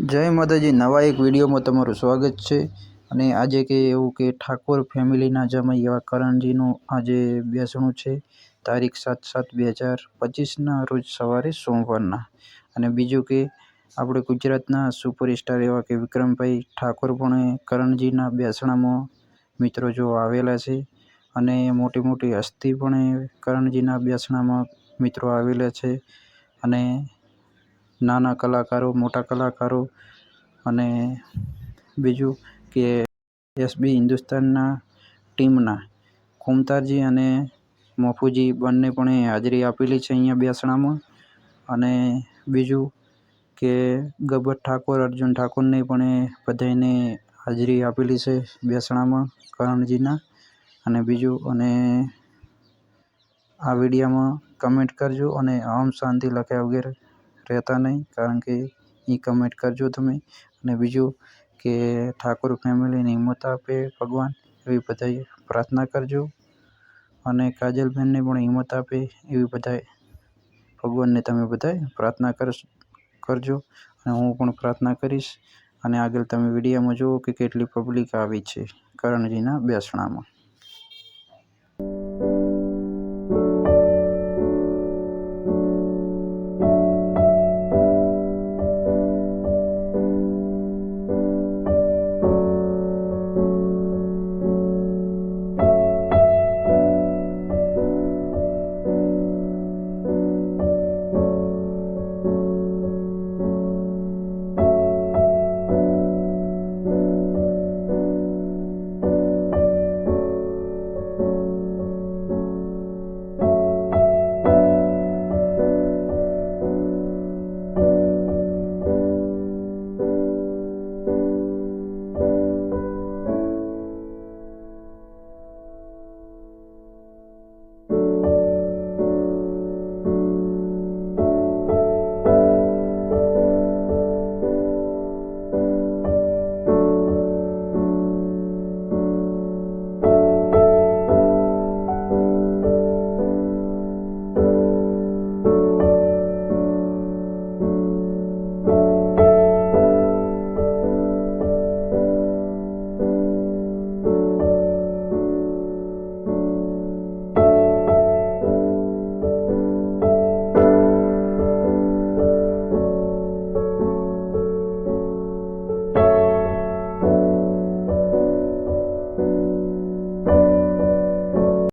જય માતાજી, નવા એક વિડીયોમાં તમારું સ્વાગત છે। અને આજે કે એવું કે ઠાકોર ફેમિલીના જમાઈ એવા કરણજીનું આજે બેસણું છે, તારીખ 7/7/2025ના રોજ સવારે સોમવારના। અને બીજું કે આપણે ગુજરાતના સુપરસ્ટાર એવા કે વિક્રમભાઈ ઠાકોર પણ કરણજીના બેસણામાં મિત્રો જો આવેલા છે। અને મોટી મોટી હસ્તી પણ કરણજીના બેસણામાં મિત્રો આવેલા છે। અને નાના કલાકારો, મોટા કલાકારો અને બીજું કે એસબી હિન્દુસ્તાનના ટીમના કુમતાજી અને મોફુજી બંને પણ હાજરી આપેલી છે અહીંયા બેસણામાં। અને બીજું કે ગબ્બર ઠાકોર, અર્જુન ઠાકોરને પણ બધાને હાજરી આપેલી છે બેસણામાં કરણજીના। અને બીજું અને આ વિડીયોમાં કમેન્ટ કરજો અને ઓમ શાંતિ લખ્યા વગર રહેતા નહીં, કારણ કે એ કમેન્ટ કરજો તમે। અને બીજું કે ઠાકોર ફેમિલીને હિંમત આપે ભગવાન, એવી બધાએ પ્રાર્થના કરજો। અને કાજલબેનને પણ હિંમત આપે એવી બધાએ ભગવાનને તમે બધાએ પ્રાર્થના કરજો। અને હું પણ પ્રાર્થના કરીશ। અને આગળ તમે વિડીયોમાં જુઓ કે કેટલી પબ્લિક આવી છે કરણજીના બેસણામાં।